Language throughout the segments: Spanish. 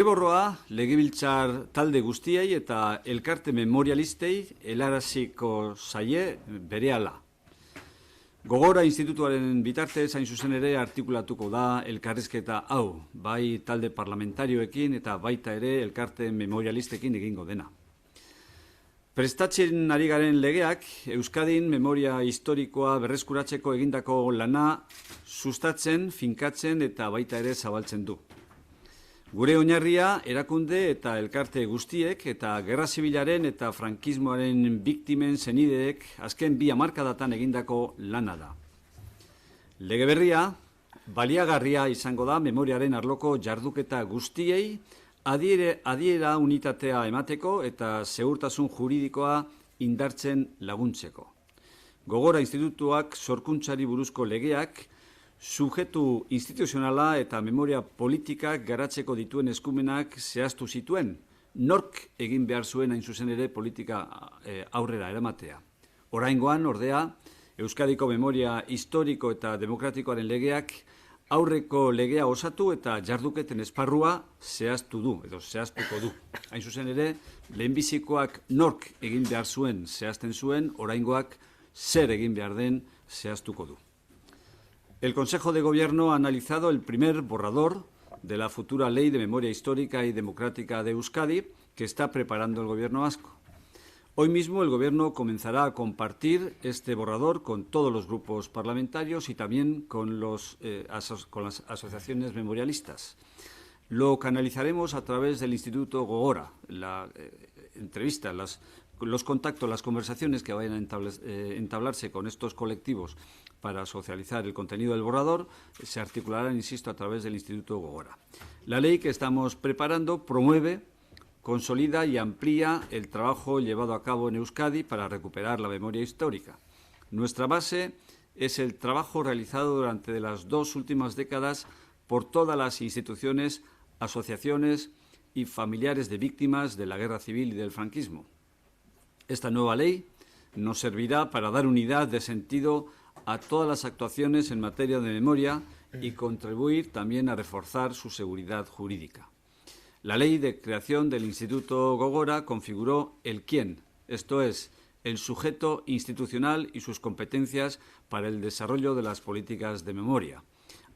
Zirriborroa legebiltzar talde guztiei eta elkarte memorialistei helaraziko zaie berehala. Gogora institutuaren bitartez hain zuzen ere artikulatuko da elkarrizketa hau, bai talde parlamentarioekin eta baita ere elkarte memorialistekin egingo dena. Prestatzen ari garen legeak Euskadin memoria historikoa berreskuratzeko egindako lana sustatzen, finkatzen eta baita ere zabaltzen du. Gure oinarria erakunde eta elkarte guztiek eta gerra zibilaren eta frankismoaren biktimen senideek azken 2 hamarkadatan egindako lana da. Lege berria baliagarria izango da memoriaren arloko jarduketa guztiei adiera unitatea emateko eta segurtasun juridikoa indartzen laguntzeko. Gogora institutuak sorkuntzari buruzko legeak subjektu instituzionala eta memoria politikak garatzeko dituen eskumenak zehaztu zituen, nork egin behar zuen hain zuzen ere politika aurrera eramatea. Oraingoan, ordea, Euskadiko memoria historiko eta demokratikoaren legeak aurreko legea osatu eta jarduketen esparrua zehaztu du, edo zehaztuko du. Hain zuzen ere, lehenbizikoak nork egin behar zuen zehazten zuen, oraingoak zer egin behar den zehaztuko du. El Consejo de Gobierno ha analizado el primer borrador de la futura Ley de Memoria Histórica y Democrática de Euskadi que está preparando el Gobierno vasco. Hoy mismo el Gobierno comenzará a compartir este borrador con todos los grupos parlamentarios y también con las asociaciones memorialistas. Lo canalizaremos a través del Instituto Gogora, la entrevista, los contactos, las conversaciones que vayan a entablarse con estos colectivos para socializar el contenido del borrador se articularán, insisto, a través del Instituto Gogora. La ley que estamos preparando promueve, consolida y amplía el trabajo llevado a cabo en Euskadi para recuperar la memoria histórica. Nuestra base es el trabajo realizado durante las 2 últimas décadas por todas las instituciones, asociaciones y familiares de víctimas de la guerra civil y del franquismo. Esta nueva ley nos servirá para dar unidad de sentido a todas las actuaciones en materia de memoria y contribuir también a reforzar su seguridad jurídica. La ley de creación del Instituto Gogora configuró el quién, esto es, el sujeto institucional y sus competencias para el desarrollo de las políticas de memoria.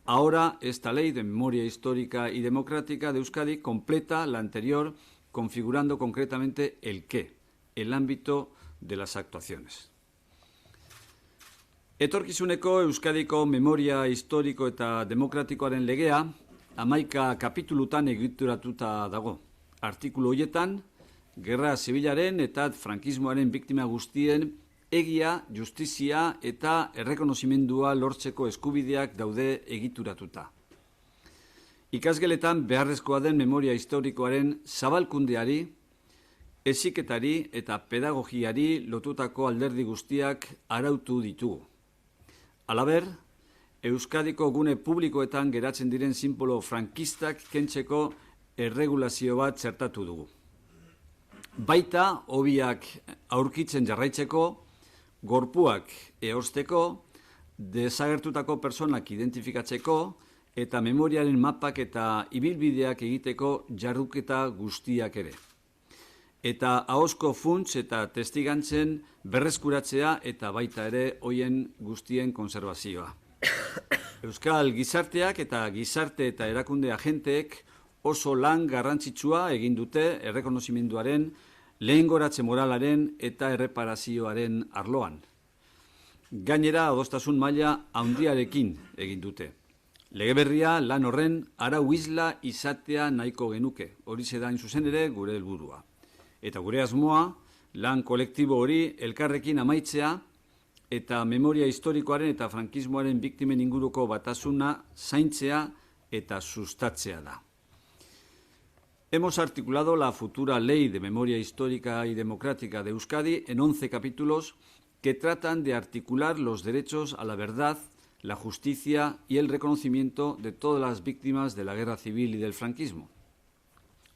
Ahora, esta ley de memoria histórica y democrática de Euskadi completa la anterior, configurando concretamente el qué, el ámbito de las actuaciones. Etorkizuneko Euskadiko memoria historiko eta demokratikoaren legea 11 kapitulutan egituratuta dago. Artikulu horietan, gerra zibilaren eta frankismoaren biktima guztien egia, justizia eta errekonozimendua lortzeko eskubideak daude egituratuta. Ikasgeletan beharrezkoa den memoria historikoaren zabalkundeari, heziketari eta pedagogiari lotutako alderdi guztiak arautu ditugu. Halaber, Euskadiko gune publikoetan geratzen diren sinbolo frankistak kentzeko erregulazio bat txertatu dugu. Baita, hobiak aurkitzen jarraitzeko, gorpuak eosteko, desagertutako personak identifikatzeko eta memoriaren mapak eta ibilbideak egiteko jarduketa guztiak ere. Eta ahozko funts eta testigantzen berreskuratzea eta baita ere hoien guztien konserbazioa. Euskal gizarteak eta gizarte eta erakunde agenteek oso lan garrantzitsua egin dute errekonozimenduaren, lehengoratze moralaren eta erreparazioaren arloan. Gainera, adostasun maila handiarekin egin dute. Legeberria lan horren arau isla izatea nahiko genuke, horixe da hain zuzen ere gure helburua. Eta gure asmoa, lan kolektibo hori elkarrekin amaitzea eta memoria historikoaren eta frankismoaren biktimen inguruko batasuna zaintzea eta sustatzea da. Hemos articulado la futura Ley de Memoria Histórica y Democrática de Euskadi en 11 capítulos que tratan de articular los derechos a la verdad, la justicia y el reconocimiento de todas las víctimas de la guerra civil y del franquismo.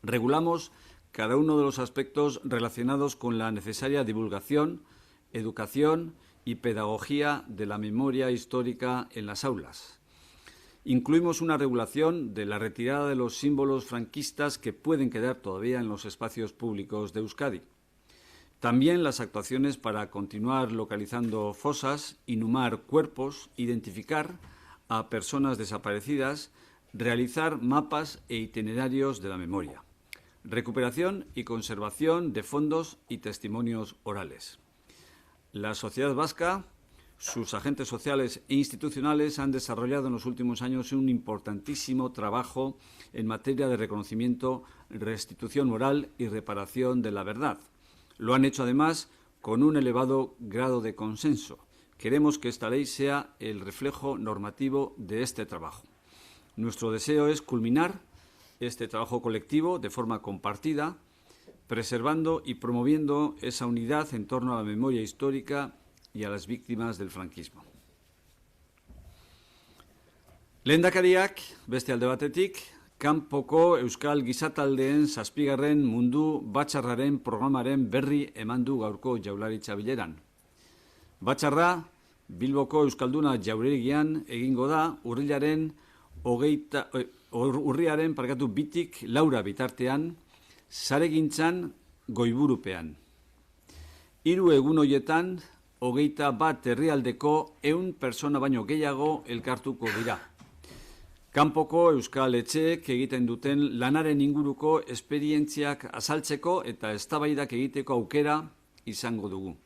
Regulamos cada uno de los aspectos relacionados con la necesaria divulgación, educación y pedagogía de la memoria histórica en las aulas. Incluimos una regulación de la retirada de los símbolos franquistas que pueden quedar todavía en los espacios públicos de Euskadi. También las actuaciones para continuar localizando fosas, inhumar cuerpos, identificar a personas desaparecidas, realizar mapas e itinerarios de la memoria. Recuperación y conservación de fondos y testimonios orales. La sociedad vasca, sus agentes sociales e institucionales han desarrollado en los últimos años un importantísimo trabajo en materia de reconocimiento, restitución moral y reparación de la verdad. Lo han hecho además con un elevado grado de consenso. Queremos que esta ley sea el reflejo normativo de este trabajo. Nuestro deseo es culminar este trabajo colectivo de forma compartida, preservando y promoviendo esa unidad en torno a la memoria histórica y a las víctimas del franquismo. Lehendakariak, beste alde batetik, kanpoko euskal gizataldeen 7. mundu batzarraren programaren berri eman du gaurko Jaurlaritza bileran. Batzarra Bilboko Euskalduna jauregian egingo da urriaren 2tik 4 bitartean, saregintzan goiburupean. 3 egun horietan 21 herrialdeko 100 pertsona baino gehiago elkartuko dira. Kanpoko euskal etxeek egiten duten lanaren inguruko esperientziak azaltzeko eta eztabaidak egiteko aukera izango dugu.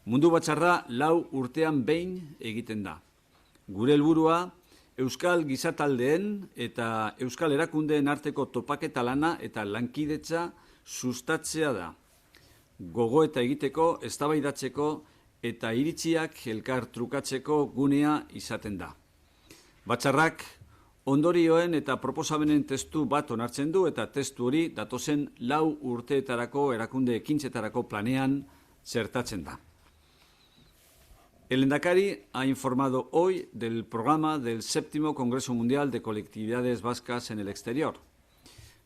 Mundu batzarra 4 urtean behin egiten da. Gure helburua euskal gizataldeen eta euskal erakundeen arteko topaketa lana eta lankidetza sustatzea da. Gogoeta egiteko, eztabaidatzeko eta iritziak elkar trukatzeko gunea izaten da. Batzarrak ondorioen eta proposamenen testu bat onartzen du eta testu hori datozen 4 urteetarako erakunde ekintzetarako planean txertatzen da. El Lehendakari ha informado hoy del programa del 7º Congreso Mundial de Colectividades Vascas en el Exterior.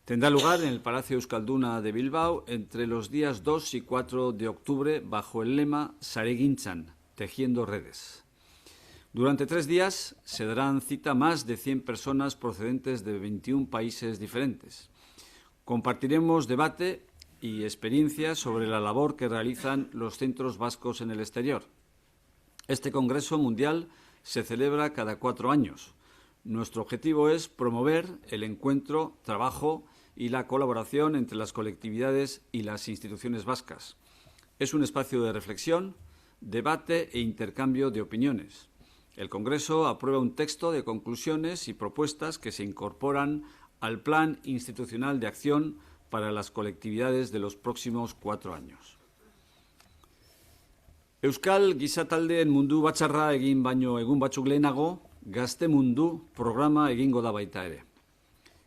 Tendrá lugar en el Palacio Euskalduna de Bilbao entre los días 2 y 4 de octubre bajo el lema Saregintzan, tejiendo redes. Durante 3 días se darán cita más de 100 personas procedentes de 21 países diferentes. Compartiremos debate y experiencias sobre la labor que realizan los centros vascos en el exterior. Este Congreso Mundial se celebra cada 4 años. Nuestro objetivo es promover el encuentro, trabajo y la colaboración entre las colectividades y las instituciones vascas. Es un espacio de reflexión, debate e intercambio de opiniones. El Congreso aprueba un texto de conclusiones y propuestas que se incorporan al Plan Institucional de Acción para las colectividades de los próximos 4 años. Euskal Gizataldeen mundu batzarra egin baino egun batzuk lehenago, Gazte Mundu programa egingo da baita ere.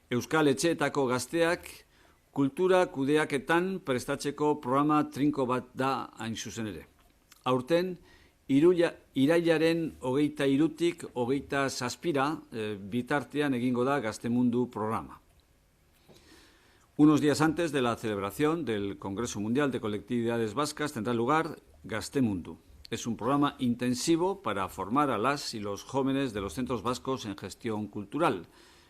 Euskal etxeetako gazteak kultura kudeaketan prestatzeko programa trinko bat da hain zuzen ere. Aurten, irailaren 23-tik 27 bitartean egingo da Gazte Mundu programa. Unos días antes de la celebración del Congreso Mundial de Colectividades Vascas tendrá lugar Gazte Mundu. Es un programa intensivo para formar a las y los jóvenes de los centros vascos en gestión cultural.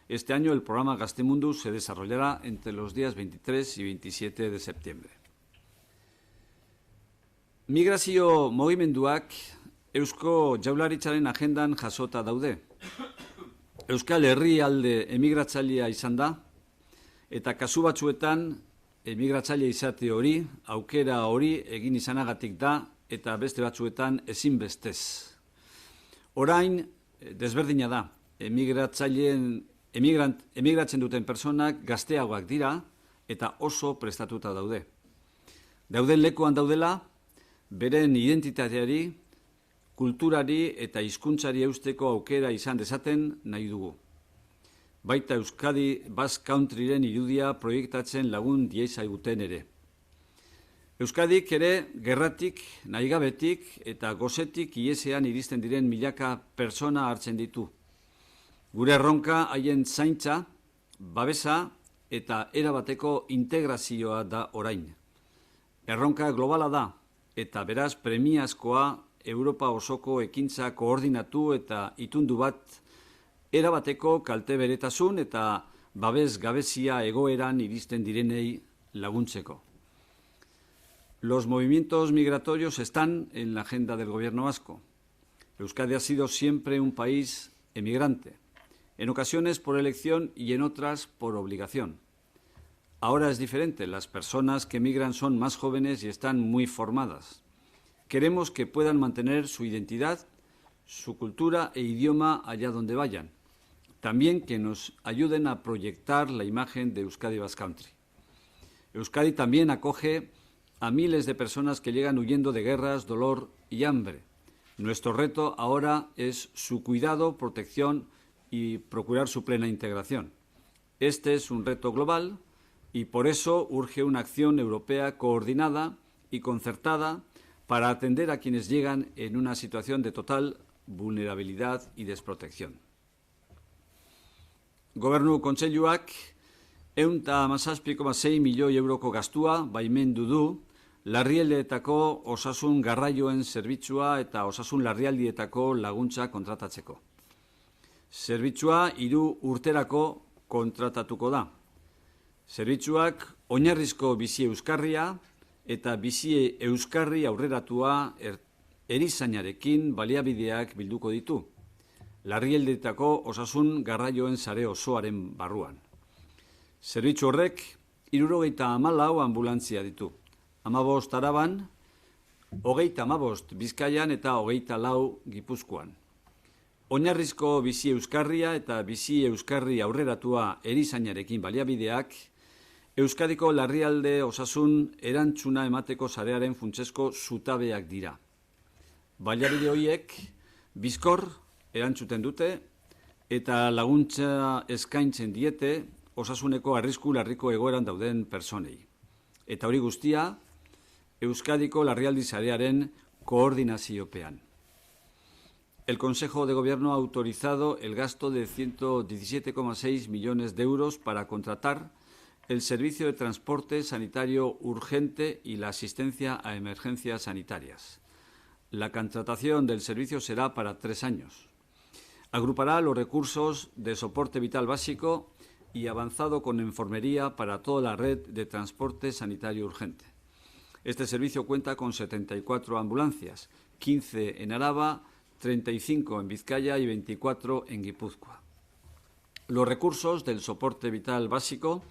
Este año el programa Gazte Mundu se desarrollará entre los días 23 y 27 de septiembre. Migrazio mugimenduak Eusko Jaurlaritzaren agendan jasota daude. Euskal herrialde emigratzailea izan da, eta kasu batzuetan emigratzaile izate hori, aukera hori egin izanagatik da, eta beste batzuetan ezinbestez. Orain, desberdina da, emigratzen duten personak gazteagoak dira, eta oso prestatuta daude. Dauden lekuan daudela, beren identitateari, kulturari eta hizkuntzari eusteko aukera izan dezaten nahi dugu. Baita Euskadi Basque Countryren irudia proiektatzen lagun diezaiguten ere. Euskadik ere gerratik, nahigabetik eta gozetik iesean iristen diren milaka pertsona hartzen ditu. Gure erronka haien zaintza, babesa eta erabateko integrazioa da orain. Erronka globala da eta beraz premiazkoa Europa osoko ekintza koordinatu eta itundu bat erabateko kalte beretasun eta babes gabezia egoeran iristen direnei laguntzeko. Los movimientos migratorios están en la agenda del gobierno vasco. Euskadi ha sido siempre un país emigrante, en ocasiones por elección y en otras por obligación. Ahora es diferente, las personas que emigran son más jóvenes y están muy formadas. Queremos que puedan mantener su identidad, su cultura e idioma allá donde vayan. También que nos ayuden a proyectar la imagen de Euskadi Basque Country. Euskadi también acoge a miles de personas que llegan huyendo de guerras, dolor y hambre. Nuestro reto ahora es su cuidado, protección y procurar su plena integración. Este es un reto global y por eso urge una acción europea coordinada y concertada para atender a quienes llegan en una situación de total vulnerabilidad y desprotección. Gobernu Kontseiluak 117,6 milioi euroko gastua baimendu du larrialdietako osasun garraioen zerbitzua eta osasun larrialdietako laguntza kontratatzeko. Zerbitzua 3 urterako kontratatuko da. Zerbitzuak oinarrizko bizi euskarria eta bizi euskarri aurreratua erizainarekin baliabideak bilduko ditu. Larrialdietako osasun garraioen sare osoaren barruan. Zerbitzu horrek 74 anbulantzia ditu. 15 Araban, 35 Bizkaian eta 24 Gipuzkoan. Oinarrizko bizi euskarria eta bizi euskarri aurreratua erizainarekin baliabideak Euskadiko larrialde osasun erantzuna emateko sarearen funtsezko zutabeak dira. Baliabide horiek bizkor erantzuten dute eta laguntza eskaintzen diete osasuneko arrisku larriko egoeran dauden personei. Eta hori guztia Euskadiko larrialdi sarearen koordinaziopean. El Consejo de Gobierno ha autorizado el gasto de 117,6 millones de euros para contratar el servicio de transporte sanitario urgente y la asistencia a emergencias sanitarias. La contratación del servicio será para 3 años. Agrupará los recursos de soporte vital básico y avanzado con enfermería para toda la red de transporte sanitario urgente. Este servicio cuenta con 74 ambulancias, 15 en Araba, 35 en Vizcaya y 24 en Guipúzcoa. Los recursos del soporte vital básico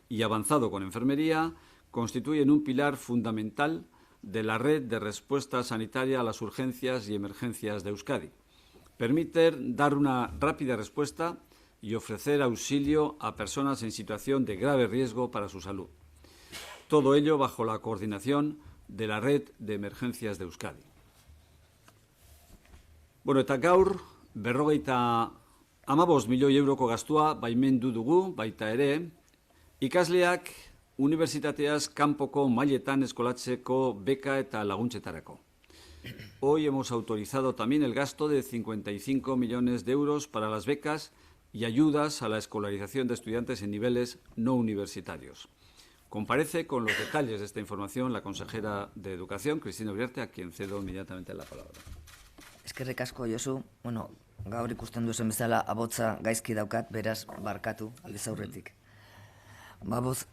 y avanzado con enfermería constituyen un pilar fundamental de la red de respuesta sanitaria a las urgencias y emergencias de Euskadi. Permiten dar una rápida respuesta y ofrecer auxilio a personas en situación de grave riesgo para su salud. Todo ello bajo la coordinación de la red de emergencias de Euskadi. Eta gaur, 55 milioi euroko gastua baimendu dugu, baita ere, ikasleak unibertsitateaz kanpoko mailetan eskolatzeko beka eta laguntzetarako. Hoy hemos autorizado también el gasto de 55 millones de euros para las becas y ayudas a la escolarización de estudiantes en niveles no universitarios. Comparece con los detalles de esta información la consejera de Educación, Cristina Uriarte, a quien cedo inmediatamente la palabra. Eskerrik asko, Josu. Gaur ikusten duzen bezala abotza gaizki daukat, beraz barkatu aldez aurretik.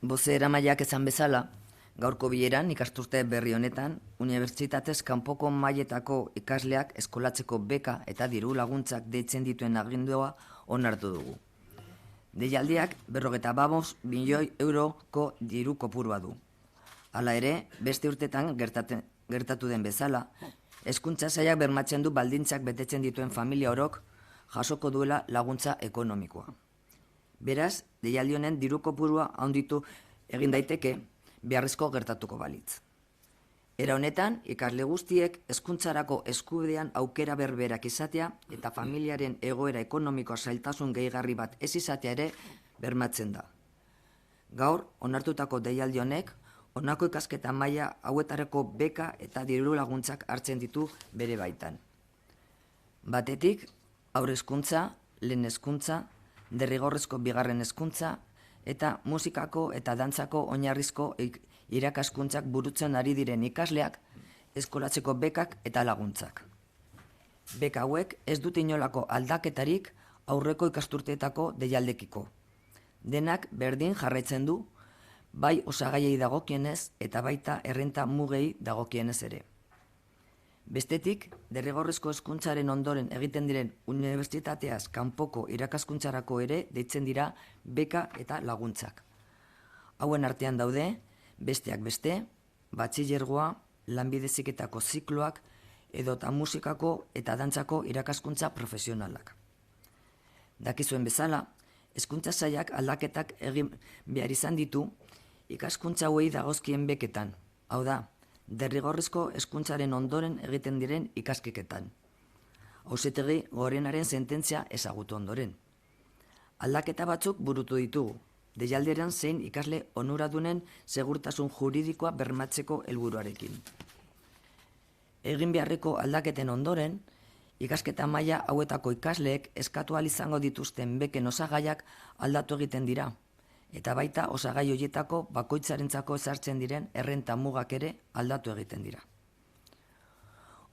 Bozera mailak esan bezala, gaurko bileran ikasturte berri honetan, unibertsitatez kanpoko mailetako ikasleak eskolatzeko beka eta diru laguntzak deitzen dituen agindua onartu dugu. Deialdiak 55 milioi euroko diru kopurua du. Hala ere, beste urtetan gertatu den bezala, Hezkuntza sailak bermatzen du baldintzak betetzen dituen familia orok jasoko duela laguntza ekonomikoa. Beraz, deialdi honen diru kopurua handitu egin daiteke beharrezko gertatuko balitz. Era honetan, ikasle guztiek hezkuntzarako eskubidean aukera berberak izatea eta familiaren egoera ekonomikoa zailtasun gehigarri bat ez izatea ere bermatzen da. Gaur, onartutako deialdi honek, honako ikasketa maila hauetarako beka eta diru laguntzak hartzen ditu bere baitan. Batetik, haur hezkuntza, lehen hezkuntza, derrigorrezko bigarren hezkuntza eta musikako eta dantzako oinarrizko irakaskuntzak burutzen ari diren ikasleak eskolatzeko bekak eta laguntzak. Beka hauek ez dute inolako aldaketarik aurreko ikasturteetako deialdekiko. Denak berdin jarraitzen du, bai osagaiei dagokienez eta baita errenta mugei dagokienez ere. Bestetik, derrigorrezko hezkuntzaren ondoren egiten diren unibertsitateaz kanpoko irakaskuntzarako ere deitzen dira beka eta laguntzak. Hauen artean daude, besteak beste, batxilergoa, lanbide heziketako zikloak edota musikako eta dantzako irakaskuntza profesionalak. Dakizuen bezala, hezkuntza sailak aldaketak egin behar izan ditu ikaskuntza hauei dagozkien beketan, hau da, derrigorrezko hezkuntzaren ondoren egiten diren ikaskiketan. Auzitegi Gorenaren sententzia ezagutu ondoren. Aldaketa batzuk burutu ditugu, deialdiaren zein ikasle onuradunen segurtasun juridikoa bermatzeko helburuarekin. Egin beharreko aldaketen ondoren, ikasketa maila hauetako ikasleek eskatu ahal izango dituzten beken osagaiak aldatu egiten dira, eta baita osagai horietako bakoitzarentzako ezartzen diren errenta mugak ere aldatu egiten dira.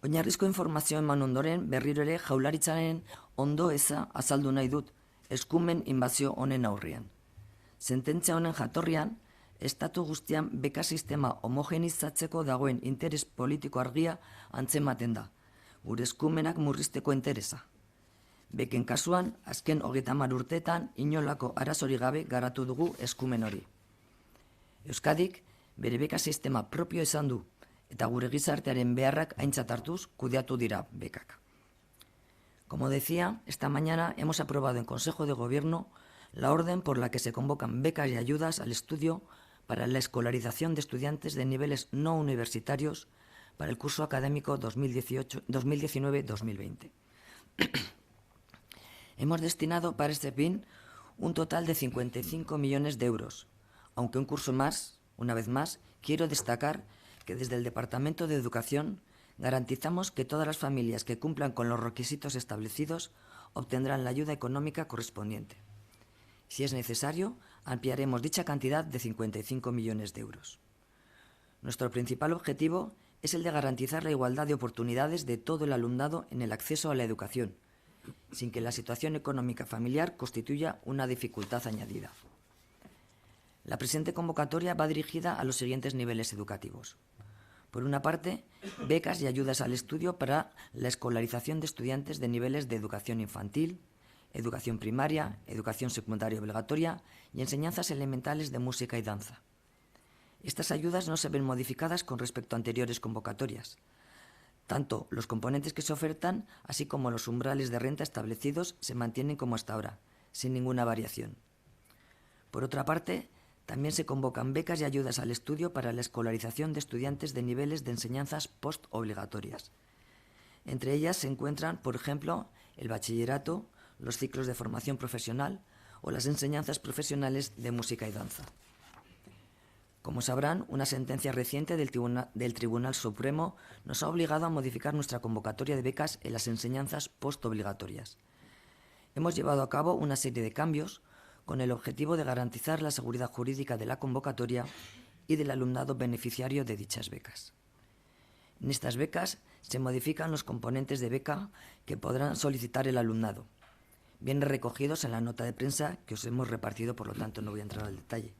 Oinarrizko informazio eman ondoren berriro ere Jaurlaritzaren ondo eza azaldu nahi dut eskumen inbazio honen aurrean. Sententzia honen jatorrian, estatu guztian beka sistema homogenizatzeko dagoen interes politiko argia antzematen da, gure eskumenak murrizteko interesa. Beken kasuan, azken 30 urteetan inolako arazori gabe garatu dugu eskumen hori. Euskadik bere beka sistema propio izan du, eta gure gizartearen beharrak aintzat hartuz kudeatu dira bekak. Como decía, esta mañana hemos aprobado en Consejo de Gobierno la orden por la que se convocan becas y ayudas al estudio para la escolarización de estudiantes de niveles no universitarios para el curso académico 2019-2020. Hemos destinado para este fin un total de 55 millones de euros, aunque un curso más, una vez más, quiero destacar que desde el Departamento de Educación garantizamos que todas las familias que cumplan con los requisitos establecidos obtendrán la ayuda económica correspondiente. Si es necesario, ampliaremos dicha cantidad de 55 millones de euros. Nuestro principal objetivo es el de garantizar la igualdad de oportunidades de todo el alumnado en el acceso a la educación, sin que la situación económica familiar constituya una dificultad añadida. La presente convocatoria va dirigida a los siguientes niveles educativos. Por una parte, becas y ayudas al estudio para la escolarización de estudiantes de niveles de educación infantil, educación primaria, educación secundaria obligatoria y enseñanzas elementales de música y danza. Estas ayudas no se ven modificadas con respecto a anteriores convocatorias. Tanto los componentes que se ofertan, así como los umbrales de renta establecidos, se mantienen como hasta ahora, sin ninguna variación. Por otra parte, también se convocan becas y ayudas al estudio para la escolarización de estudiantes de niveles de enseñanzas postobligatorias. Entre ellas se encuentran, por ejemplo, el bachillerato, los ciclos de formación profesional o las enseñanzas profesionales de música y danza. Como sabrán, una sentencia reciente del Tribunal Supremo nos ha obligado a modificar nuestra convocatoria de becas en las enseñanzas postobligatorias. Hemos llevado a cabo una serie de cambios con el objetivo de garantizar la seguridad jurídica de la convocatoria y del alumnado beneficiario de dichas becas. En estas becas se modifican los componentes de beca que podrán solicitar el alumnado, bien recogidos en la nota de prensa que os hemos repartido, por lo tanto no voy a entrar al detalle.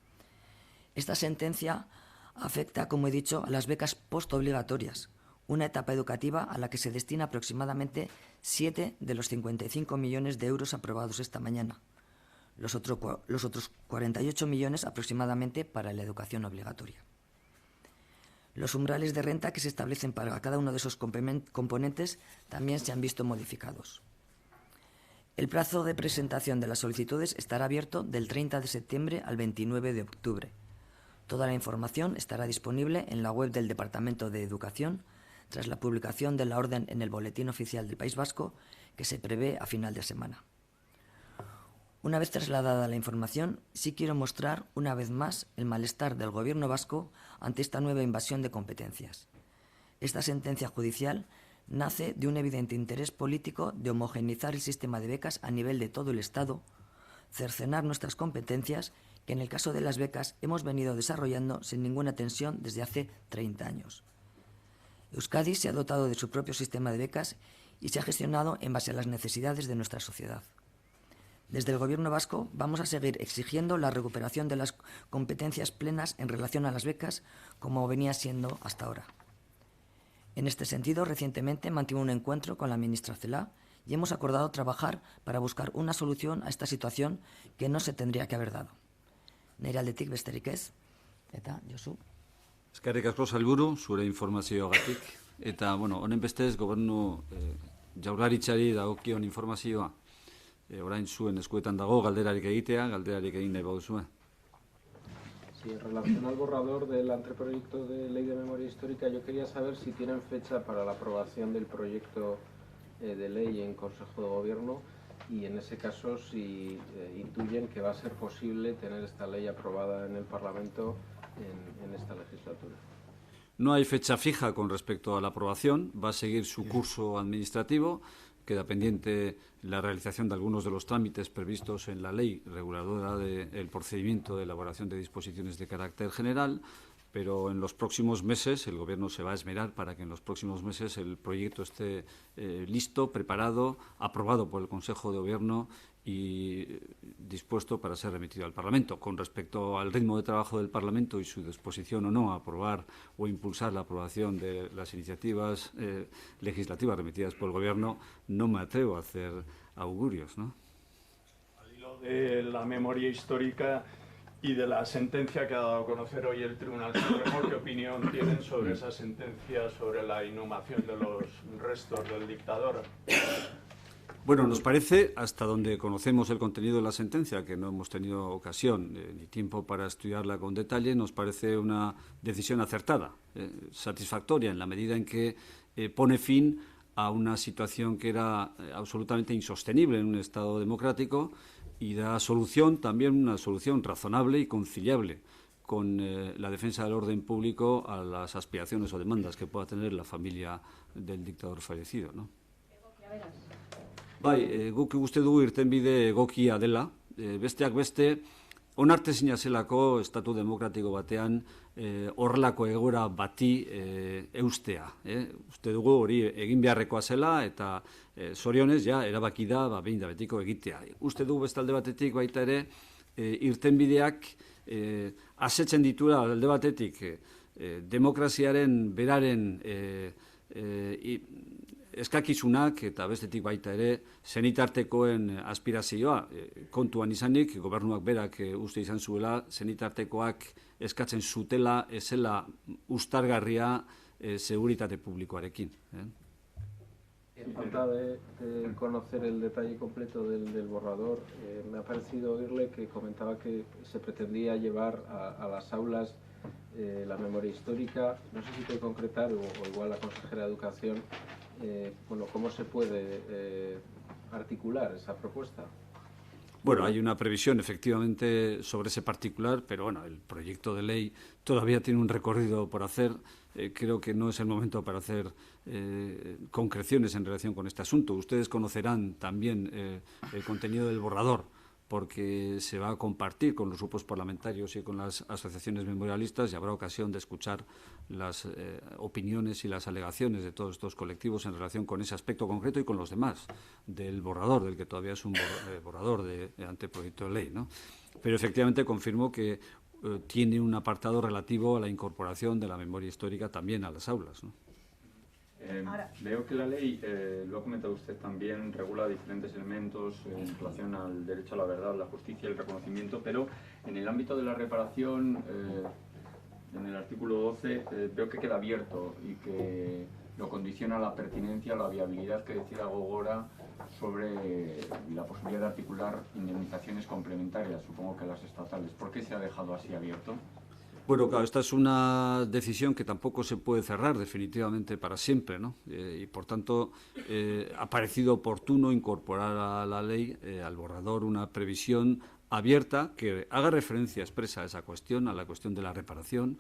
Esta sentencia afecta, como he dicho, a las becas postobligatorias, una etapa educativa a la que se destina aproximadamente 7 de los 55 millones de euros aprobados esta mañana, los otros 48 millones aproximadamente para la educación obligatoria. Los umbrales de renta que se establecen para cada uno de esos componentes también se han visto modificados. El plazo de presentación de las solicitudes estará abierto del 30 de septiembre al 29 de octubre. Toda la información estará disponible en la web del Departamento de Educación tras la publicación de la orden en el Boletín Oficial del País Vasco, que se prevé a final de semana. Una vez trasladada la información, sí quiero mostrar una vez más el malestar del Gobierno vasco ante esta nueva invasión de competencias. Esta sentencia judicial nace de un evidente interés político de homogeneizar el sistema de becas a nivel de todo el Estado, cercenar nuestras competencias que en el caso de las becas hemos venido desarrollando sin ninguna tensión desde hace 30 años. Euskadi se ha dotado de su propio sistema de becas y se ha gestionado en base a las necesidades de nuestra sociedad. Desde el Gobierno vasco vamos a seguir exigiendo la recuperación de las competencias plenas en relación a las becas, como venía siendo hasta ahora. En este sentido, recientemente mantuve un encuentro con la ministra Celaá y hemos acordado trabajar para buscar una solución a esta situación que no se tendría que haber dado. Nire aldetik besterik ez, eta Josu. Eskerrik asko sailburu, zure informazioagatik. Eta, bueno, honen bestez, gobernu jaurlaritzari dagokion informazioa. Orain zuen eskuetan dago, galderarik egitea, galderarik egin nahi baduzue. Sí, en relación al borrador del anteproyecto de ley de memoria histórica, yo quería saber si tienen fecha para la aprobación del proyecto de ley en Consejo de Gobierno y en ese caso si intuyen que va a ser posible tener esta ley aprobada en el Parlamento en esta legislatura. No hay fecha fija con respecto a la aprobación, va a seguir su curso administrativo, queda pendiente la realización de algunos de los trámites previstos en la ley reguladora del procedimiento de elaboración de disposiciones de carácter general, pero en los próximos meses el Gobierno se va a esmerar para que en los próximos meses el proyecto esté listo, preparado, aprobado por el Consejo de Gobierno y dispuesto para ser remitido al Parlamento. Con respecto al ritmo de trabajo del Parlamento y su disposición o no a aprobar o impulsar la aprobación de las iniciativas legislativas remitidas por el Gobierno, no me atrevo a hacer augurios, ¿no? Al hilo de la memoria histórica y de la sentencia que ha dado a conocer hoy el Tribunal Supremo, ¿qué opinión tienen sobre esa sentencia, sobre la inhumación de los restos del dictador? Bueno, nos parece, hasta donde conocemos el contenido de la sentencia, que no hemos tenido ocasión ni tiempo para estudiarla con detalle, nos parece una decisión acertada, satisfactoria, en la medida en que pone fin a una situación que era absolutamente insostenible en un Estado democrático y da solución, también una solución razonable y conciliable con la defensa del orden público a las aspiraciones o demandas que pueda tener la familia del dictador fallecido, ¿no? Bai, guk uste dugu irtenbide egokia dela, besteak beste, onartezina zelako estatu demokratiko batean horrelako egoera bati eustea. Uste dugu hori egin beharrekoa zela eta zorionez ja erabaki da behin da betiko egitea. Uste dugu beste alde batetik baita ere irtenbideak asetzen ditura alde batetik demokraziaren beraren eskakizunak eta bestetik baita ere senitartekoen aspirazioa kontuan izanik, gobernuak berak uste izan zuela, senitartekoak eskatzen zutela ezela ustargarria seguritate publikoarekin. En falta de conocer el detalle completo del borrador, me ha parecido oírle que comentaba que se pretendía llevar a las aulas la memoria histórica. No sé si puede concretar, o igual la consejera de Educación, bueno, ¿cómo se puede articular esa propuesta? Bueno, hay una previsión efectivamente sobre ese particular, pero bueno, el proyecto de ley todavía tiene un recorrido por hacer. Creo que no es el momento para hacer concreciones en relación con este asunto. Ustedes conocerán también el contenido del borrador, porque se va a compartir con los grupos parlamentarios y con las asociaciones memorialistas y habrá ocasión de escuchar las opiniones y las alegaciones de todos estos colectivos en relación con ese aspecto concreto y con los demás del borrador, del que todavía es un borrador de anteproyecto de ley, ¿no? Pero efectivamente confirmo que tiene un apartado relativo a la incorporación de la memoria histórica también a las aulas, ¿no? Veo que la ley, lo ha comentado usted también, regula diferentes elementos en relación al derecho a la verdad, la justicia y el reconocimiento, pero en el ámbito de la reparación, en el artículo 12, veo que queda abierto y que lo condiciona la pertinencia, la viabilidad que decida Gogora sobre la posibilidad de articular indemnizaciones complementarias, supongo que las estatales. ¿Por qué se ha dejado así abierto? Bueno, claro, esta es una decisión que tampoco se puede cerrar definitivamente para siempre, ¿no? Y por tanto ha parecido oportuno incorporar a la ley, al borrador, una previsión abierta que haga referencia expresa a esa cuestión, a la cuestión de la reparación,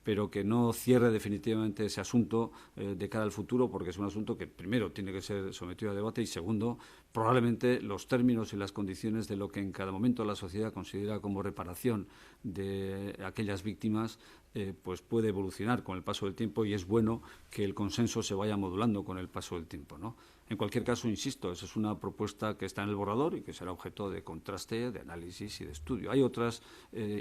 pero que no cierre definitivamente ese asunto de cara al futuro, porque es un asunto que, primero, tiene que ser sometido a debate y, segundo, probablemente los términos y las condiciones de lo que en cada momento la sociedad considera como reparación de aquellas víctimas pues puede evolucionar con el paso del tiempo, y es bueno que el consenso se vaya modulando con el paso del tiempo, ¿no? En cualquier caso, insisto, esa es una propuesta que está en el borrador y que será objeto de contraste, de análisis y de estudio. Hay otras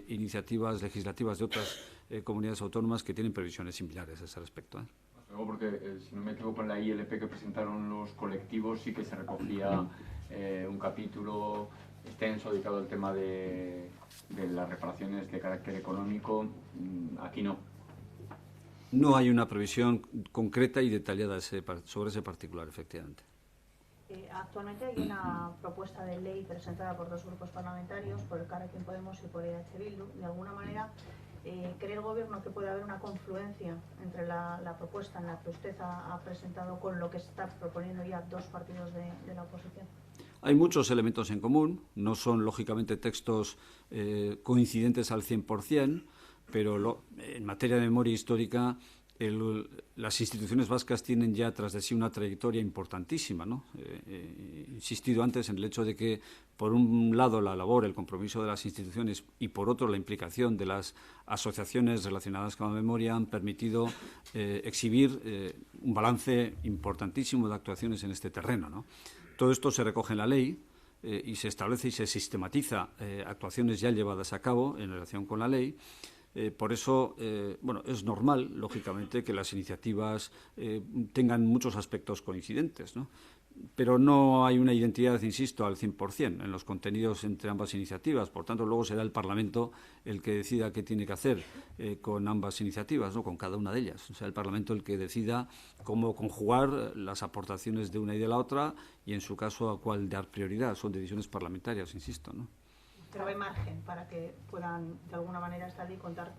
iniciativas legislativas de otras comunidades autónomas que tienen previsiones similares a ese respecto, ¿eh? Luego, porque si no me equivoco, en la ILP que presentaron los colectivos sí que se recogía un capítulo extenso dedicado al tema de las reparaciones de carácter económico. Aquí no. No hay una previsión concreta y detallada sobre ese particular, efectivamente. Actualmente hay una propuesta de ley presentada por dos grupos parlamentarios, por el Elkarrekin Podemos y por EH Bildu. De alguna manera, ¿cree el Gobierno que puede haber una confluencia entre la propuesta en la que usted ha presentado con lo que está proponiendo ya dos partidos de la oposición? Hay muchos elementos en común, no son lógicamente textos coincidentes al 100%, pero en materia de memoria histórica las instituciones vascas tienen ya tras de sí una trayectoria importantísima, ¿no? He insistido antes en el hecho de que, por un lado, la labor, el compromiso de las instituciones y, por otro, la implicación de las asociaciones relacionadas con la memoria han permitido exhibir un balance importantísimo de actuaciones en este terreno, ¿no? Todo esto se recoge en la ley y se establece y se sistematiza actuaciones ya llevadas a cabo en relación con la ley. Por eso, bueno, es normal, lógicamente, que las iniciativas tengan muchos aspectos coincidentes, ¿no? Pero no hay una identidad, insisto, al 100% en los contenidos entre ambas iniciativas. Por tanto, luego será el Parlamento el que decida qué tiene que hacer con ambas iniciativas, ¿no? Con cada una de ellas. O sea, el Parlamento el que decida cómo conjugar las aportaciones de una y de la otra y, en su caso, a cuál dar prioridad. Son decisiones parlamentarias, insisto, ¿no? Pero hay margen para que puedan, de alguna manera, esta ley contar,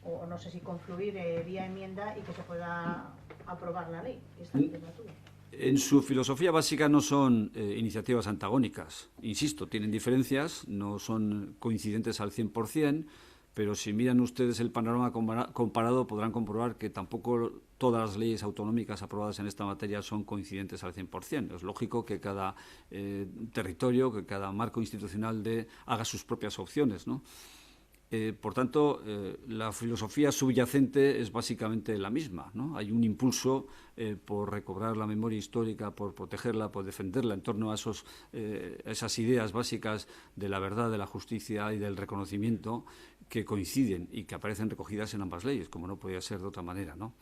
o no sé si confluir vía enmienda y que se pueda aprobar la ley, esta legislatura. En su filosofía básica no son iniciativas antagónicas. Insisto, tienen diferencias, no son coincidentes al 100%, pero si miran ustedes el panorama comparado podrán comprobar que tampoco todas las leyes autonómicas aprobadas en esta materia son coincidentes al 100%. Es lógico que cada territorio, que cada marco institucional haga sus propias opciones, ¿no? Por tanto, la filosofía subyacente es básicamente la misma, ¿no? Hay un impulso por recobrar la memoria histórica, por protegerla, por defenderla en torno a esas ideas básicas de la verdad, de la justicia y del reconocimiento que coinciden y que aparecen recogidas en ambas leyes, como no podía ser de otra manera, ¿no?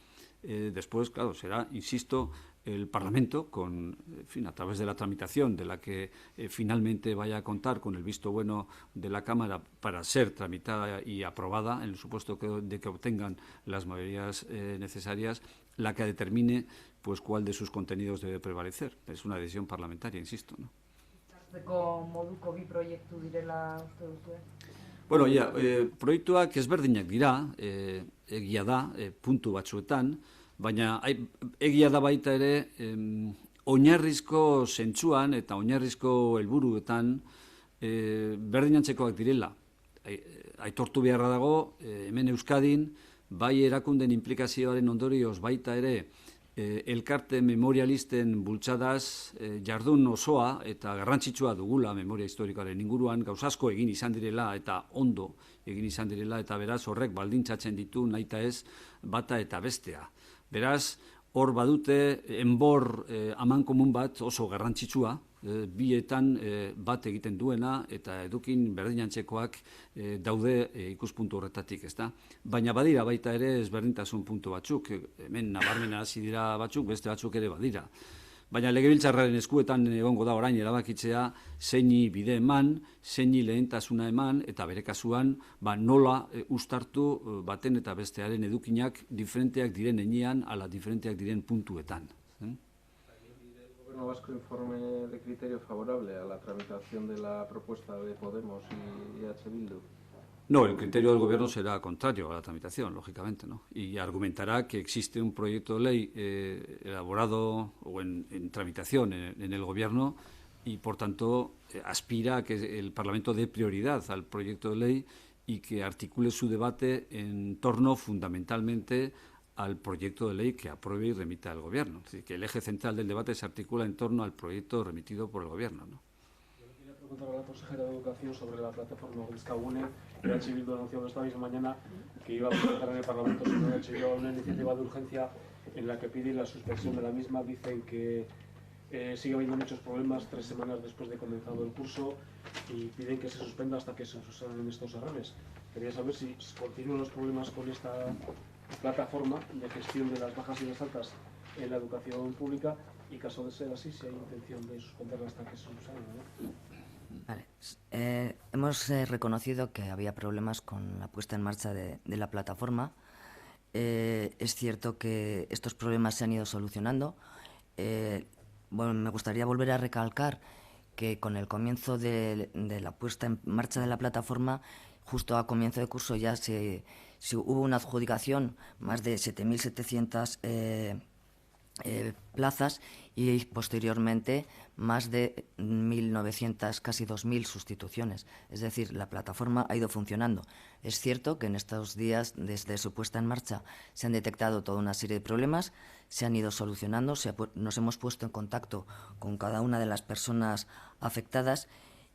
Después, claro, será, insisto, el Parlamento, en fin, a través de la tramitación de la que finalmente vaya a contar con el visto bueno de la Cámara para ser tramitada y aprobada, en el supuesto de que obtengan las mayorías necesarias, la que determine pues cuál de sus contenidos debe prevalecer. Es una decisión parlamentaria, insisto, ¿no? Moduko bi proiektu direla uste duzue? Bueno, proiektuak ezberdinak dira, egia da, puntu batzuetan, baina egia da baita ere oinarrizko zentsuan eta oinarrizko helburuetan berdinantzekoak direla. Aitortu beharra dago, hemen Euskadin, bai erakunden implikazioaren ondorioz baita ere elkarte memorialisten bultzadaz jardun osoa eta garrantzitsua dugula memoria historikoaren inguruan, gauza asko egin izan direla eta ondo egin izan direla, eta beraz horrek baldintzatzen ditu nahita ez bata eta bestea. Beraz, hor badute enbor amankomun bat oso garrantzitsua, bietan bat egiten duena eta edukin berdinantzekoak daude ikuspuntu horretatik, ezta? Baina badira baita ere ezberdintasun puntu batzuk, hemen nabarmena hasi dira batzuk, beste batzuk ere badira. Baina legebiltzarraren eskuetan egongo da orain erabakitzea zeini bide eman, zeini lehentasuna eman, eta bere kasuan nola uztartu baten eta bestearen edukinak diferenteak diren heinean, ala diferenteak diren puntuetan. ¿El Gobierno vasco informe de criterio favorable a la tramitación de la propuesta de Podemos y EH Bildu? No, el criterio del Gobierno será contrario a la tramitación, lógicamente, ¿no? Y argumentará que existe un proyecto de ley elaborado o en tramitación en el Gobierno y, por tanto, aspira a que el Parlamento dé prioridad al proyecto de ley y que articule su debate en torno fundamentalmente al proyecto de ley que apruebe y remita al Gobierno. Es decir, que el eje central del debate se articula en torno al proyecto remitido por el Gobierno, ¿no? Yo le quería preguntar a la consejera de Educación sobre la plataforma Euskagune. EH Bildu ha anunciado esta misma mañana que iba a presentar en el Parlamento sobre EH Bildu una iniciativa de urgencia en la que piden la suspensión de la misma. Dicen que sigue habiendo muchos problemas 3 semanas después de comenzado el curso y piden que se suspenda hasta que se subsanen estos errores. Quería saber si continúan los problemas con esta plataforma de gestión de las bajas y las altas en la educación pública y, caso de ser así, si hay intención de suspenderla hasta que se subsane, ¿no? Vale. Hemos reconocido que había problemas con la puesta en marcha de la plataforma. Es cierto que estos problemas se han ido solucionando. Bueno, me gustaría volver a recalcar que con el comienzo de la puesta en marcha de la plataforma, justo a comienzo de curso ya se hubo una adjudicación, más de 7.700 plazas y posteriormente más de 1.900, casi 2.000 sustituciones. Es decir, la plataforma ha ido funcionando. Es cierto que en estos días, desde su puesta en marcha, se han detectado toda una serie de problemas, se han ido solucionando, nos hemos puesto en contacto con cada una de las personas afectadas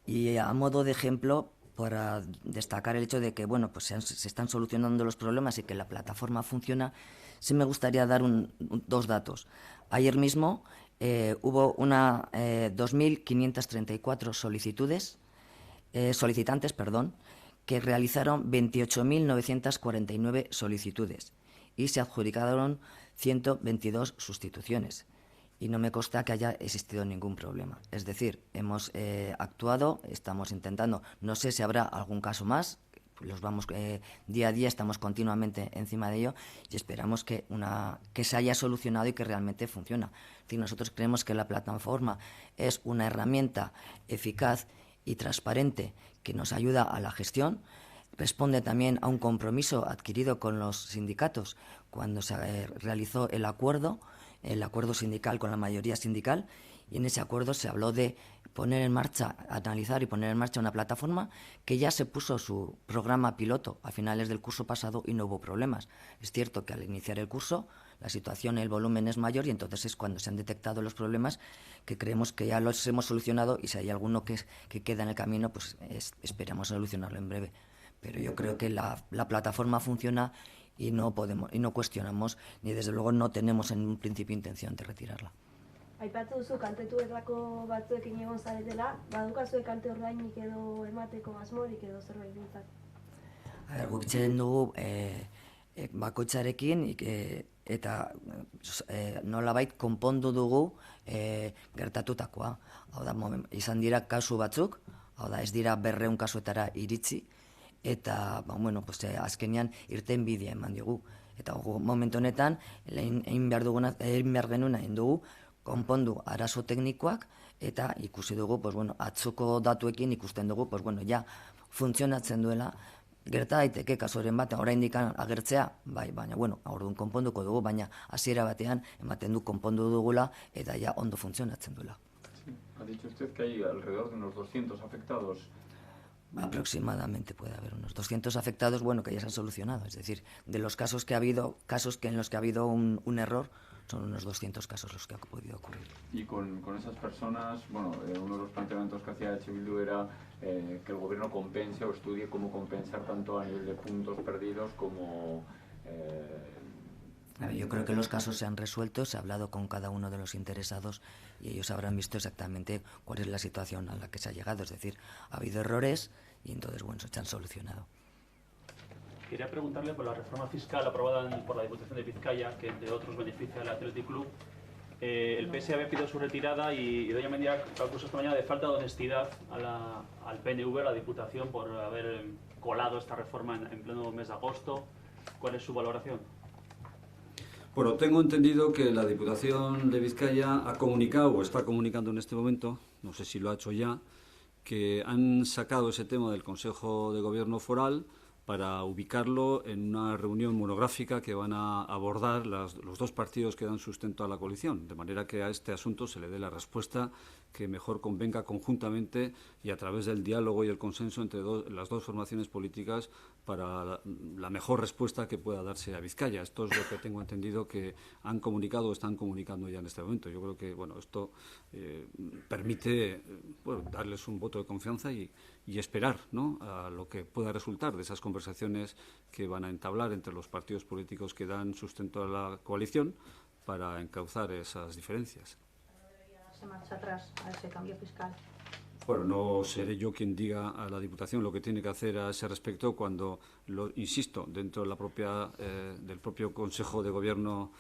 y, a modo de ejemplo, para destacar el hecho de que bueno, pues se están solucionando los problemas y que la plataforma funciona, sí me gustaría dar dos datos. Ayer mismo hubo 2.534 solicitantes, que realizaron 28.949 solicitudes y se adjudicaron 122 sustituciones. Y no me consta que haya existido ningún problema. Es decir, hemos actuado, estamos intentando, no sé si habrá algún caso más, los vamos día a día, estamos continuamente encima de ello y esperamos que se haya solucionado y que realmente funciona. Es decir, nosotros creemos que la plataforma es una herramienta eficaz y transparente que nos ayuda a la gestión. Responde también a un compromiso adquirido con los sindicatos cuando se realizó el acuerdo sindical con la mayoría sindical, y en ese acuerdo se habló de poner en marcha, analizar y poner en marcha una plataforma que ya se puso su programa piloto a finales del curso pasado y no hubo problemas. Es cierto que al iniciar el curso la situación, el volumen es mayor y entonces es cuando se han detectado los problemas que creemos que ya los hemos solucionado y si hay alguno que queda en el camino, pues esperamos solucionarlo en breve. Pero yo creo que la plataforma funciona y no cuestionamos, ni desde luego no tenemos en un principio intención de retirarla. Aipatu duzu kaltetuetako batzuekin egon zaretela, badukazue kalte ordainik edo emateko asmorik edo zerbait bintzat? Guk itxeren dugu bakoitzarekin eta nolabait konpondu dugu gertatutakoa. Hau da, izan dira kasu batzuk, hau da, ez dira 200 kasuetara iritsi, eta azkenean irten bidea eman diogu. Eta momentu honetan, egin behar genuena egin dugu, konpondu arazo teknikoak, eta ikusi dugu, atzoko datuekin ikusten dugu, ja, funtzionatzen duela, gerta daiteke kasuren bat, oraindik agertzea, bai, baina, orduan konponduko dugu, baina hasiera batean ematen du konpondu dugula, eta ja ondo funtzionatzen duela. Sí. Ha dicho usted que hay alrededor de unos 200 afectados. Aproximadamente puede haber unos 200 afectados, que ya se han solucionado. Es decir, de los casos que ha habido, en los que ha habido un error, son unos 200 casos los que ha podido ocurrir. Y con esas personas, uno de los planteamientos que hacía EH Bildu era que el gobierno compense o estudie cómo compensar tanto a nivel de puntos perdidos como... Yo creo que los casos se han resuelto, se ha hablado con cada uno de los interesados y ellos habrán visto exactamente cuál es la situación a la que se ha llegado. Es decir, ha habido errores y entonces, se han solucionado. Quería preguntarle por la reforma fiscal aprobada por la Diputación de Vizcaya, que entre otros beneficia al Athletic Club. El PS había pedido su retirada y Doña Mendia acusó esta mañana de falta de honestidad al PNV, a la Diputación, por haber colado esta reforma en pleno mes de agosto. ¿Cuál es su valoración? Bueno, tengo entendido que la Diputación de Vizcaya ha comunicado, o está comunicando en este momento, no sé si lo ha hecho ya, que han sacado ese tema del Consejo de Gobierno Foral para ubicarlo en una reunión monográfica que van a abordar los dos partidos que dan sustento a la coalición, de manera que a este asunto se le dé la respuesta que mejor convenga conjuntamente y a través del diálogo y el consenso entre las dos formaciones políticas para la mejor respuesta que pueda darse a Vizcaya. Esto es lo que tengo entendido que han comunicado o están comunicando ya en este momento. Yo creo que esto permite darles un voto de confianza y esperar, ¿no?, a lo que pueda resultar de esas conversaciones que van a entablar entre los partidos políticos que dan sustento a la coalición para encauzar esas diferencias. ¿Se marcha atrás a ese cambio fiscal? Bueno, no seré yo quien diga a la Diputación lo que tiene que hacer a ese respecto cuando, insisto, dentro de la del propio Consejo de Gobierno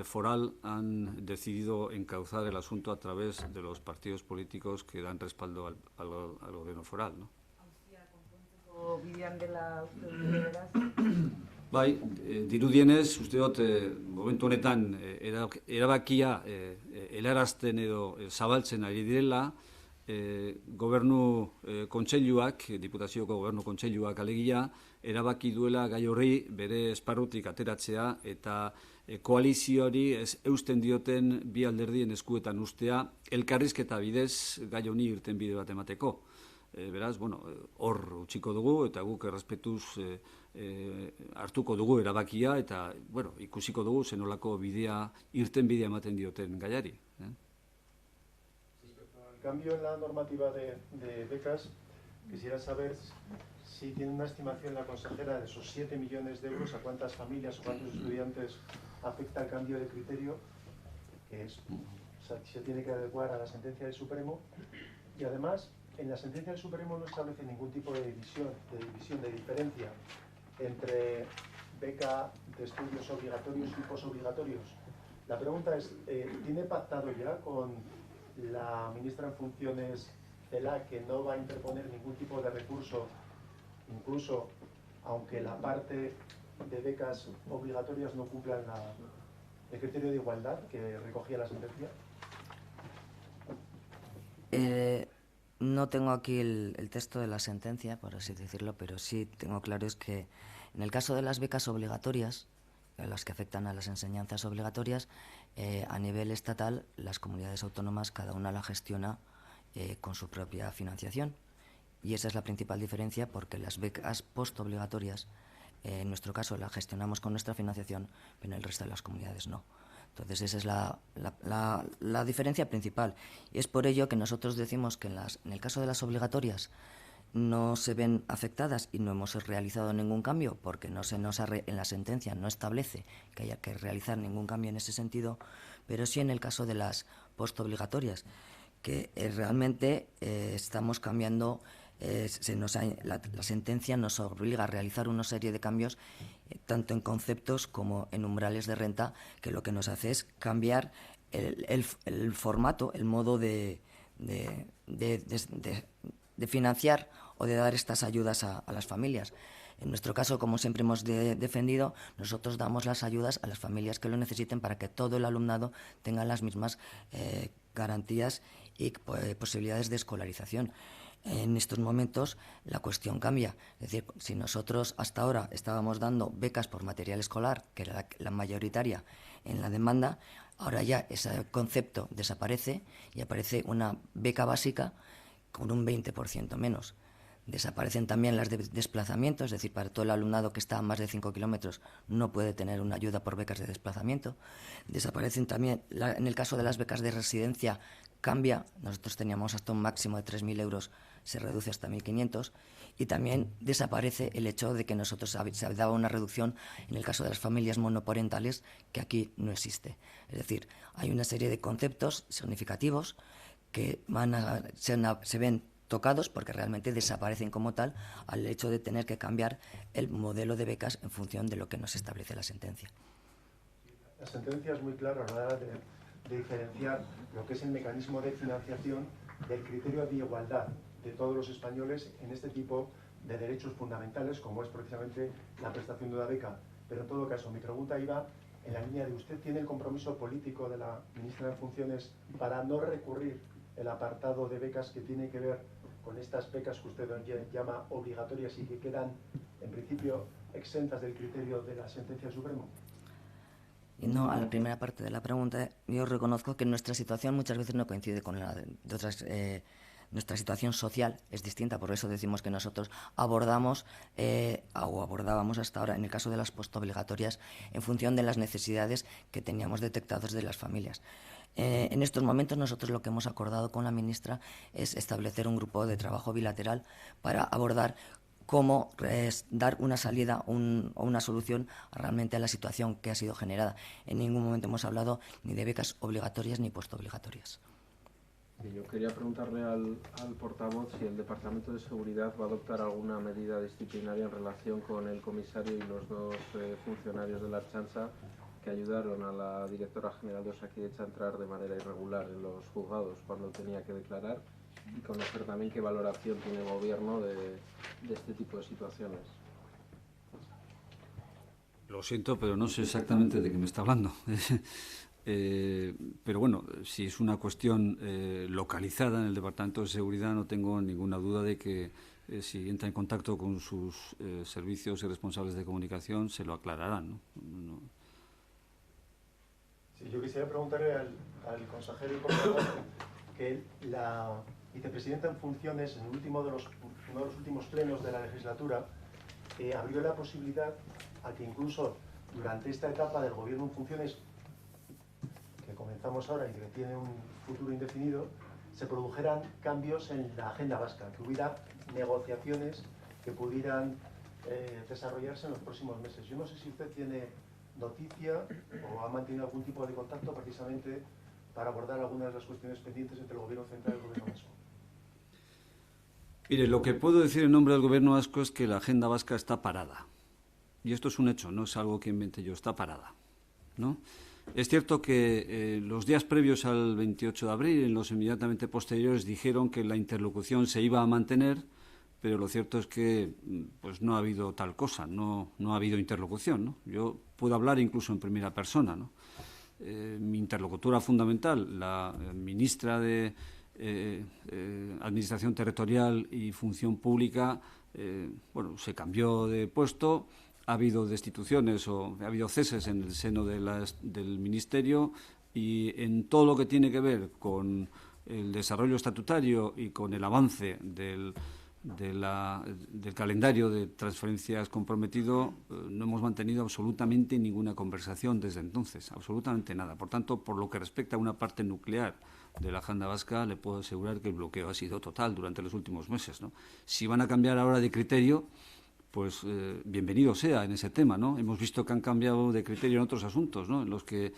foral han decidido encauzar el asunto a través de los partidos políticos que dan respaldo al Gobierno foral, ¿no? Bidean dela uste dut beraz. Bai, dirudienez, uste dut, momentu honetan erabakia helarazten edo zabaltzen ari direla, gobernu kontseiluak, Diputazioko gobernu kontseiluak alegia, erabaki duela gai horri bere esparrutik ateratzea eta koalizioari eusten dioten bi alderdien eskuetan ustea elkarrizketa bidez gai honi irtenbide bat emateko. Beraz, hor utziko dugu eta guk errespetuz hartuko dugu erabakia eta, ikusiko dugu zenolako irtenbidea ematen dioten gaiari. El cambio en la normativa de becas, quisiera saber si tiene una estimación la consejera de esos 7 millones de euros, a cuántas familias o cuántos estudiantes afecta el cambio de criterio, que se tiene que adecuar a la sentencia del Supremo, y además en la sentencia del Supremo no establece ningún tipo de división, de diferencia entre beca de estudios obligatorios y posobligatorios. La pregunta es, ¿tiene pactado ya con la ministra en funciones Celaá que no va a interponer ningún tipo de recurso, incluso aunque la parte de becas obligatorias no cumplan el criterio de igualdad que recogía la sentencia? No tengo aquí el texto de la sentencia, por así decirlo, pero sí tengo claro es que en el caso de las becas obligatorias, las que afectan a las enseñanzas obligatorias, a nivel estatal, las comunidades autónomas cada una la gestiona con su propia financiación. Y esa es la principal diferencia, porque las becas postobligatorias, en nuestro caso, las gestionamos con nuestra financiación, pero en el resto de las comunidades no. Entonces esa es la diferencia principal. Y es por ello que nosotros decimos que en el caso de las obligatorias no se ven afectadas y no hemos realizado ningún cambio, porque en la sentencia no establece que haya que realizar ningún cambio en ese sentido, pero sí en el caso de las postobligatorias, que realmente estamos cambiando. La sentencia nos obliga a realizar una serie de cambios tanto en conceptos como en umbrales de renta, que lo que nos hace es cambiar el formato, el modo de financiar o de dar estas ayudas a las familias. En nuestro caso, como siempre hemos defendido, nosotros damos las ayudas a las familias que lo necesiten para que todo el alumnado tenga las mismas garantías y posibilidades de escolarización. En estos momentos la cuestión cambia. Es decir, si nosotros hasta ahora estábamos dando becas por material escolar, que era la mayoritaria en la demanda, ahora ya ese concepto desaparece y aparece una beca básica con un 20% menos. Desaparecen también las de desplazamiento, es decir, para todo el alumnado que está a más de 5 kilómetros no puede tener una ayuda por becas de desplazamiento. Desaparecen también, en el caso de las becas de residencia, cambia. Nosotros teníamos hasta un máximo de 3.000 euros, se reduce hasta 1.500. Y también desaparece el hecho de que nosotros se daba una reducción en el caso de las familias monoparentales, que aquí no existe. Es decir, hay una serie de conceptos significativos que se ven tocados porque realmente desaparecen como tal al hecho de tener que cambiar el modelo de becas en función de lo que nos establece la sentencia. La sentencia es muy clara a la hora de diferenciar lo que es el mecanismo de financiación del criterio de igualdad de todos los españoles en este tipo de derechos fundamentales, como es precisamente la prestación de una beca. Pero en todo caso, mi pregunta iba en la línea de: ¿usted tiene el compromiso político de la ministra en funciones para no recurrir el apartado de becas que tiene que ver con estas becas que usted llama obligatorias y que quedan en principio, exentas del criterio de la sentencia del Supremo? Y no, a la primera parte de la pregunta, yo reconozco que nuestra situación muchas veces no coincide con la de otras. Nuestra situación social es distinta, por eso decimos que nosotros abordamos o abordábamos hasta ahora, en el caso de las postobligatorias, en función de las necesidades que teníamos detectadas de las familias. En estos momentos nosotros lo que hemos acordado con la ministra es establecer un grupo de trabajo bilateral para abordar cómo dar una salida o una solución realmente a la situación que ha sido generada. En ningún momento hemos hablado ni de becas obligatorias ni postobligatorias. Yo quería preguntarle al portavoz si el Departamento de Seguridad va a adoptar alguna medida disciplinaria en relación con el comisario y los dos funcionarios de la Ertzaintza que ayudaron a la directora general de Osakidetza a entrar de manera irregular en los juzgados cuando tenía que declarar, y conocer también qué valoración tiene el Gobierno de este tipo de situaciones. Lo siento, pero no sé exactamente de qué me está hablando. Pero bueno, si es una cuestión localizada en el Departamento de Seguridad, no tengo ninguna duda de que si entra en contacto con sus servicios y responsables de comunicación se lo aclararán, ¿no? Sí, yo quisiera preguntarle al consejero y portavoz que la vicepresidenta en funciones, en uno de los últimos plenos de la legislatura, abrió la posibilidad a que incluso durante esta etapa del gobierno en funciones que comenzamos ahora y que tiene un futuro indefinido, se produjeran cambios en la agenda vasca, que hubiera negociaciones que pudieran desarrollarse en los próximos meses. Yo no sé si usted tiene noticia o ha mantenido algún tipo de contacto precisamente para abordar algunas de las cuestiones pendientes entre el Gobierno central y el Gobierno vasco. Mire, lo que puedo decir en nombre del Gobierno vasco es que la agenda vasca está parada. Y esto es un hecho, no es algo que inventé yo, está parada, ¿no? Es cierto que los días previos al 28 de abril, en los inmediatamente posteriores, dijeron que la interlocución se iba a mantener, pero lo cierto es que pues no ha habido tal cosa, no ha habido interlocución, ¿no? Yo puedo hablar incluso en primera persona, ¿no? Mi interlocutora fundamental, la ministra de Administración Territorial y Función Pública, se cambió de puesto. Ha habido destituciones o ha habido ceses en el seno del Ministerio, y en todo lo que tiene que ver con el desarrollo estatutario y con el avance del calendario de transferencias comprometido, no hemos mantenido absolutamente ninguna conversación desde entonces, absolutamente nada. Por tanto, por lo que respecta a una parte nuclear de la agenda vasca, le puedo asegurar que el bloqueo ha sido total durante los últimos meses, ¿no? Si van a cambiar ahora de criterio, pues bienvenido sea en ese tema, ¿no? Hemos visto que han cambiado de criterio en otros asuntos, ¿no? En los que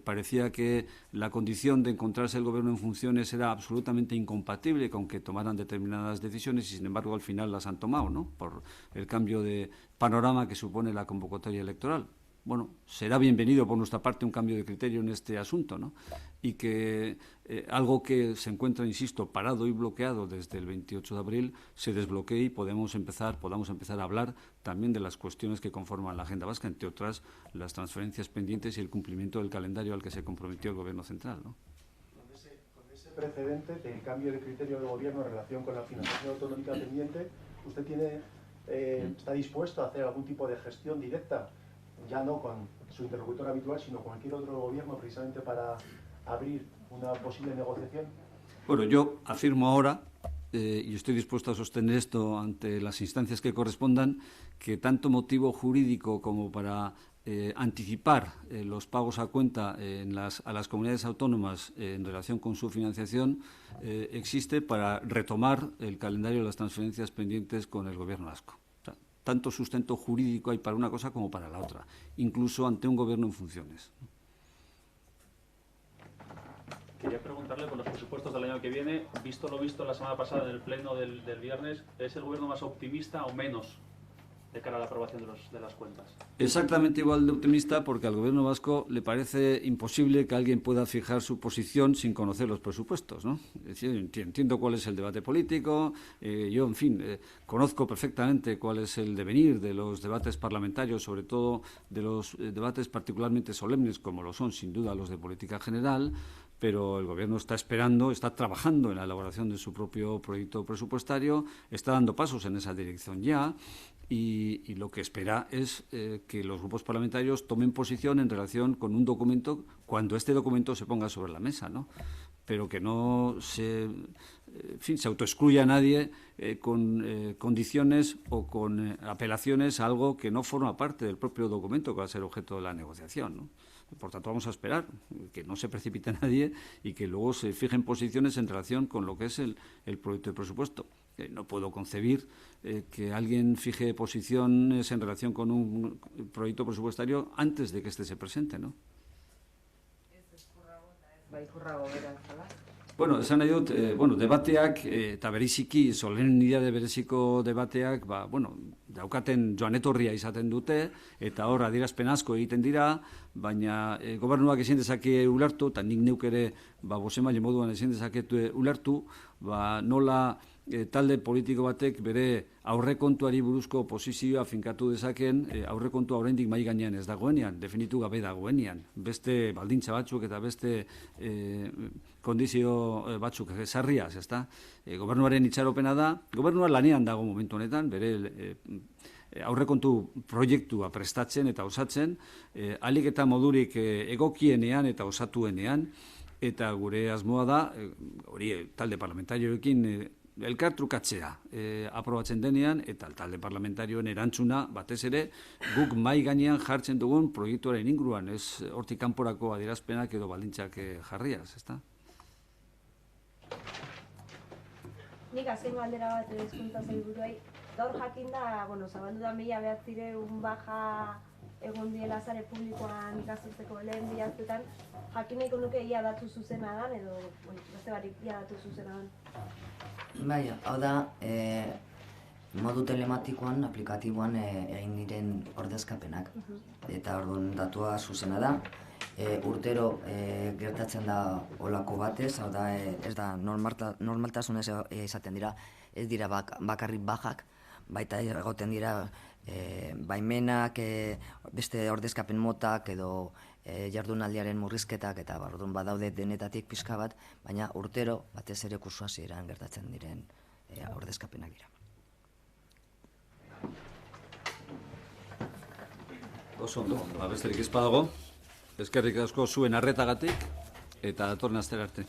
parecía que la condición de encontrarse el Gobierno en funciones era absolutamente incompatible con que tomaran determinadas decisiones, y sin embargo al final las han tomado, ¿no? Por el cambio de panorama que supone la convocatoria electoral. Bueno, será bienvenido por nuestra parte un cambio de criterio en este asunto, ¿no? Y que algo que se encuentra, insisto, parado y bloqueado desde el 28 de abril se desbloquee y podamos empezar a hablar también de las cuestiones que conforman la agenda vasca, entre otras las transferencias pendientes y el cumplimiento del calendario al que se comprometió el Gobierno central, ¿no? Con ese precedente del cambio de criterio del Gobierno en relación con la financiación autonómica pendiente, ¿usted está dispuesto a hacer algún tipo de gestión directa, ya no con su interlocutor habitual, sino con cualquier otro gobierno, precisamente para abrir una posible negociación? Bueno, yo afirmo ahora, y estoy dispuesto a sostener esto ante las instancias que correspondan, que tanto motivo jurídico como para anticipar los pagos a cuenta a las comunidades autónomas en relación con su financiación existe para retomar el calendario de las transferencias pendientes con el Gobierno vasco. Tanto sustento jurídico hay para una cosa como para la otra, incluso ante un Gobierno en funciones. Quería preguntarle por los presupuestos del año que viene, visto lo visto la semana pasada en el pleno del viernes, ¿es el Gobierno más optimista o menos de cara a la aprobación de las cuentas? Exactamente igual de optimista, porque al Gobierno vasco le parece imposible que alguien pueda fijar su posición sin conocer los presupuestos, ¿no? Es decir, entiendo cuál es el debate político, yo, en fin, conozco perfectamente cuál es el devenir de los debates parlamentarios, sobre todo de los debates particularmente solemnes, como lo son, sin duda, los de política general, pero el Gobierno está esperando, está trabajando en la elaboración de su propio proyecto presupuestario, está dando pasos en esa dirección ya, y lo que espera es que los grupos parlamentarios tomen posición en relación con un documento cuando este documento se ponga sobre la mesa, ¿no? Pero que no se autoexcluya a nadie con condiciones o con apelaciones a algo que no forma parte del propio documento que va a ser objeto de la negociación, ¿no? Por tanto, vamos a esperar que no se precipite nadie y que luego se fijen posiciones en relación con lo que es el proyecto de presupuesto. No puedo concebir que alguien fije posiciones en relación con un proyecto presupuestario antes de que éste se presente, ¿no? Bueno, esan nahi dut, debateak eta bereziki, solemnitate bereziko debateak, daukaten joan etorria izaten dute, eta hor adierazpen asko egiten dira, baina gobernuak ezin dezake ulertu, eta nik neuk ere bozemaile moduan ezin dezaketu ulertu, nola talde politiko batek bere aurrekontuari buruzko posizioa finkatu dezaken, aurrekontua oraindik mahai gainean ez dagoenean, definitu gabe dagoenean, beste baldintza batzuk eta beste kondizio batzuk sarriaz, ezta? Gobernuaren itxaropena da, gobernua lanean dago momentu honetan, bere aurrekontu proiektua prestatzen eta osatzen, ahalik eta modurik egokienean eta osatuenean, eta gure asmoa da, hori talde parlamentarioekin elkartrukatzea aprobatzen denean, eta talde parlamentarioen erantzuna batez ere guk mahai gainean jartzen dugun proiektuaren inguruan, ez hortik kanporako adierazpenak edo baldintzak jarriaz, ezta? Nik azken galdera bat hezkuntza sailburuei, gaur jakin da, zabaldu da 1900 baja egon diela sare publikoan ikasturteko lehen bi astetan, jakin nahiko nuke ia datu zuzena dan, edo beste barik ia datu zuzena dan. Bai, hau da, modu telematikoan, aplikatiboan egin diren ordezkapenak. Eta orduan datua zuzena da. Urtero gertatzen da olako batez, hau da, ez da normaltasunez izaten dira, ez dira bakarrik bajak, baita egoten dira baimenak, beste ordezkapen motak edo jardunaldiaren murrizketak eta orduan badaude denetatik pixka bat, baina urtero batez ere kursu hasieran gertatzen diren ordezkapenak dira. Oso ondo, besterik ez badago, eskerrik asko zuen arretagatik eta datorren astera arte.